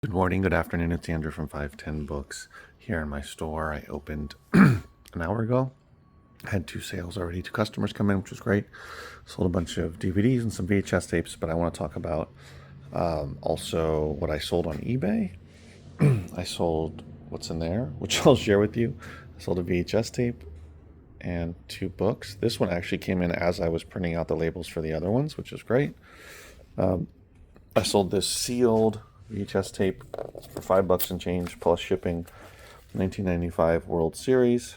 Good morning, good afternoon. It's Andrew from 510 Books here in my store. I opened an hour ago. Had 2 sales already. 2 customers come in, which was great. Sold a bunch of DVDs and some VHS tapes, but I want to talk about also what I sold on eBay. I sold what's in there, which I'll share with you. I sold a VHS tape and 2 books. This one actually came in as I was printing out the labels for the other ones, which is great. I sold this sealed VHS tape for $5 and change plus shipping. 1995 World Series.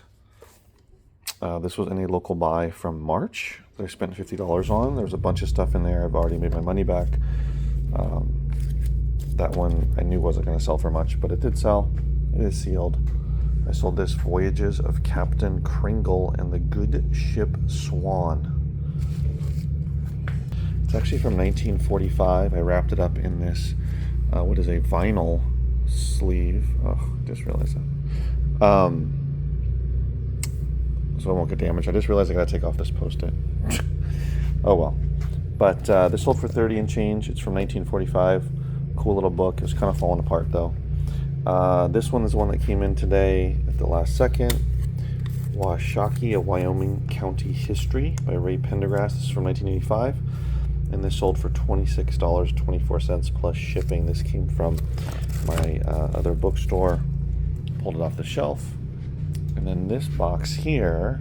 This was in a local buy from March that I spent $50 on. There's a bunch of stuff in there. I've already made my money back. That one I knew wasn't going to sell for much, but it did sell. It is sealed. I sold this Voyages of Captain Kringle and the Good Ship Swan. It's actually from 1945. I wrapped it up in this what is a vinyl sleeve. Oh, just realized that. So it won't get damaged. I just realized I gotta take off this Post-it. Oh well. But this sold for 30 and change. It's from 1945. Cool little book. It's kind of falling apart though. This one is the one that came in today at the last second. Washakie, a Wyoming County History by Ray Pendergrass. This is from 1985. And this sold for $26.24 plus shipping. This came from my other bookstore. Pulled it off the shelf. And then this box here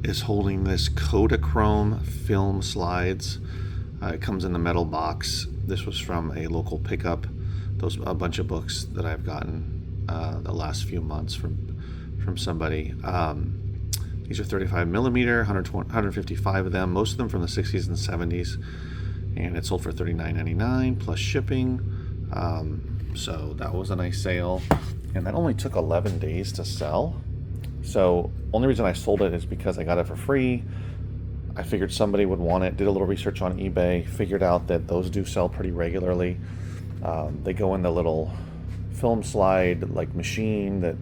is holding this Kodachrome film slides. It comes in the metal box. This was from a local pickup. A bunch of books that I've gotten the last few months from somebody. These are 35 millimeter, 155 of them, most of them from the 60s and 70s, and it sold for $39.99 plus shipping. So that was a nice sale, and that only took 11 days to sell. So only reason I sold it is because I got it for free. I figured somebody would want it. Did a little research on eBay, figured out that those do sell pretty regularly. They go in the little film slide like machine that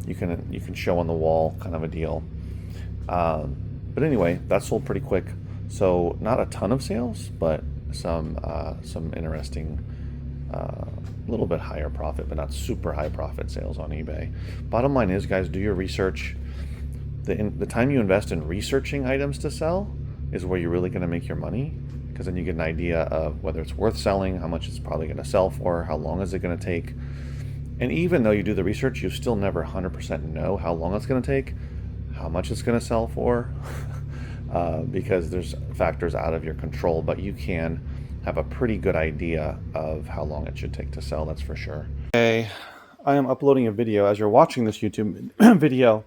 you can show on the wall, kind of a deal. But anyway, that sold pretty quick. So not a ton of sales, but some interesting, little bit higher profit, but not super high profit sales on eBay. Bottom line is, guys, do your research. The time you invest in researching items to sell is where you're really going to make your money, because then you get an idea of whether it's worth selling, how much it's probably going to sell for, how long is it going to take. And even though you do the research, you still never 100% know how long it's going to take, how much it's going to sell for, because there's factors out of your control, but you can have a pretty good idea of how long it should take to sell, that's for sure. Okay, I am uploading a video as you're watching this YouTube video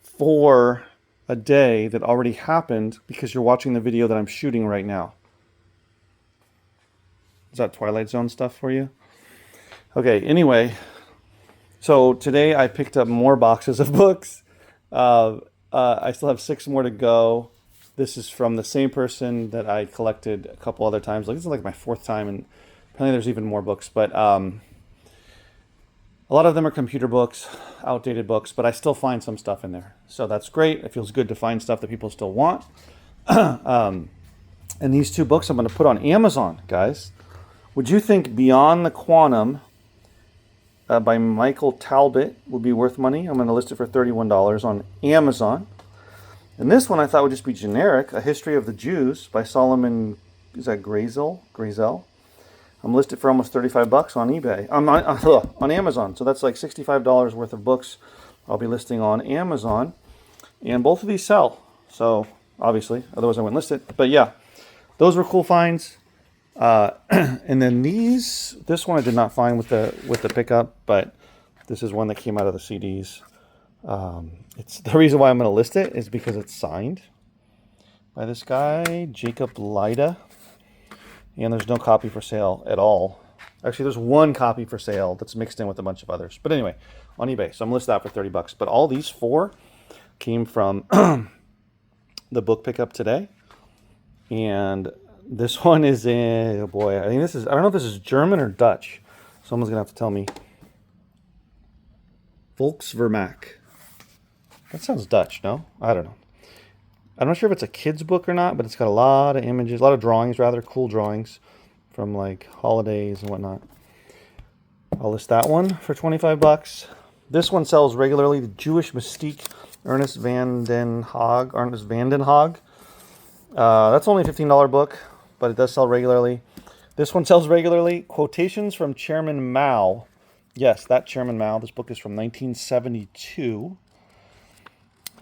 for a day that already happened, because you're watching the video that I'm shooting right now. Is that Twilight Zone stuff for you? Okay, anyway, so today I picked up more boxes of books. I still have 6 more to go. This is from the same person that I collected a couple other times. Like, this is like my 4th time, and apparently there's even more books. But a lot of them are computer books, outdated books, but I still find some stuff in there. So that's great. It feels good to find stuff that people still want. And these 2 books I'm going to put on Amazon, guys. Would you think Beyond the Quantum by Michael Talbot would be worth money? I'm going to list it for $31 on Amazon. And this one I thought would just be generic. A History of the Jews by Solomon, is that Grazel? I'm listed for almost $35 on eBay. On Amazon. So that's like $65 worth of books I'll be listing on Amazon. And both of these sell. So obviously, otherwise I wouldn't list it. But yeah, those were cool finds. And then this one I did not find with the pickup, but this is one that came out of the CDs. It's the reason why I'm going to list it is because it's signed by this guy, Jacob Lida, and there's no copy for sale at all. Actually, there's one copy for sale that's mixed in with a bunch of others. But anyway, on eBay, so I'm listed that for $30. But all these 4 came from the book pickup today, and this one is in, oh boy, I don't know if this is German or Dutch. Someone's going to have to tell me. Volksvermaak. That sounds Dutch, no? I don't know. I'm not sure if it's a kid's book or not, but it's got a lot of images, a lot of drawings, rather cool drawings from like holidays and whatnot. I'll list that one for 25 bucks. This one sells regularly. The Jewish Mystique, Ernest Vandenhag. That's only a $15 book, but it does sell regularly. This one sells regularly. Quotations from Chairman Mao. Yes, that Chairman Mao. This book is from 1972.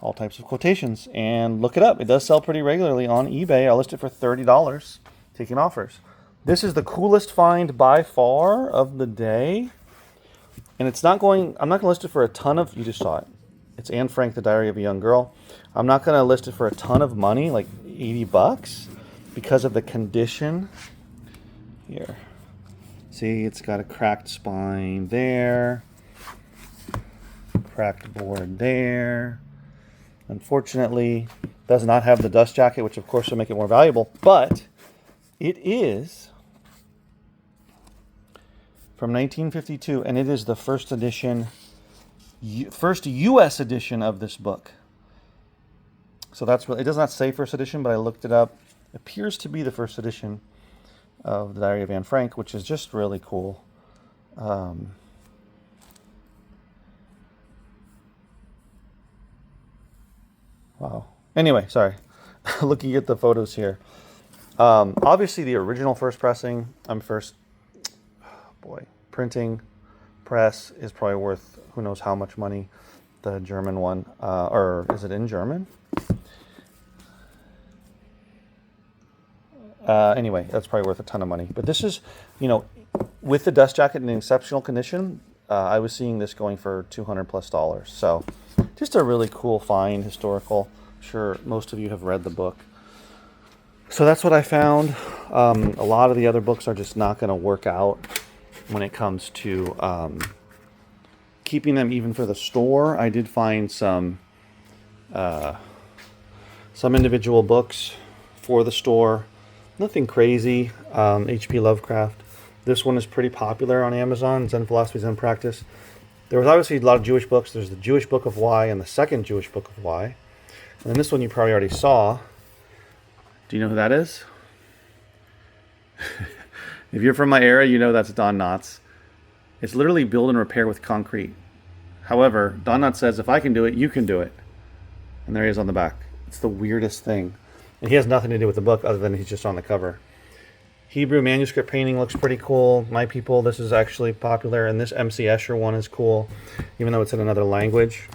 All types of quotations. And look it up. It does sell pretty regularly on eBay. I'll list it for $30, taking offers. This is the coolest find by far of the day. And it's not going, I'm not going to list it for a ton of, you just saw it. It's Anne Frank, The Diary of a Young Girl. I'm not going to list it for a ton of money, like 80 bucks, because of the condition. Here. See, it's got a cracked spine there. Cracked board there. Unfortunately, does not have the dust jacket, which of course will make it more valuable, but it is from 1952, and it is the first edition, first U.S. edition of this book. So that's really, it does not say first edition, but I looked it up. It appears to be the first edition of The Diary of Anne Frank, which is just really cool. Wow. Anyway, sorry. Looking at the photos here. Obviously, the original first pressing, printing press is probably worth who knows how much money. The German one, or is it in German? Anyway, that's probably worth a ton of money. But this is, with the dust jacket in exceptional condition, I was seeing this going for $200+. So just a really cool find, historical. I'm sure most of you have read the book. So that's what I found. A lot of the other books are just not going to work out when it comes to keeping them even for the store. I did find some individual books for the store. Nothing crazy. H.P. Lovecraft. This one is pretty popular on Amazon, Zen Philosophy, Zen Practice. There was obviously a lot of Jewish books. There's the Jewish Book of Why and the second Jewish Book of Why. And then this one you probably already saw. Do you know who that is? If you're from my area, you know that's Don Knotts. It's literally build and repair with concrete. However, Don Knotts says, if I can do it, you can do it. And there he is on the back. It's the weirdest thing. And he has nothing to do with the book other than he's just on the cover. Hebrew manuscript painting looks pretty cool. My People, this is actually popular. And this M.C. Escher one is cool, even though it's in another language.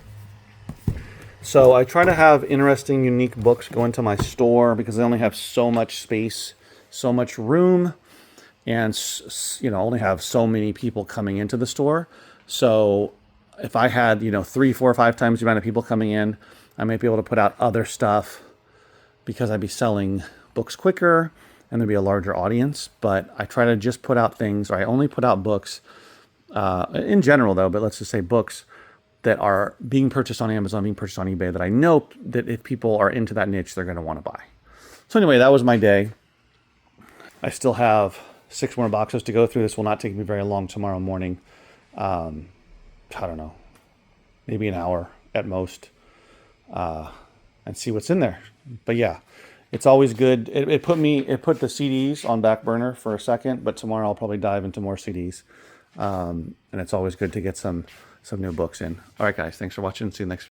So I try to have interesting, unique books go into my store because I only have so much space, so much room, and only have so many people coming into the store. So if I had, 3, 4, or 5 times the amount of people coming in, I might be able to put out other stuff because I'd be selling books quicker and there'd be a larger audience. But I try to just put out things, or I only put out books in general though, but let's just say books that are being purchased on Amazon, being purchased on eBay, that I know that if people are into that niche, they're going to want to buy. So anyway, that was my day. I still have 6 more boxes to go through. This will not take me very long tomorrow morning. I don't know, maybe an hour at most, and see what's in there. But yeah, it's always good. It put the CDs on back burner for a second, but tomorrow I'll probably dive into more CDs. And it's always good to get some new books in. All right, guys, thanks for watching. See you next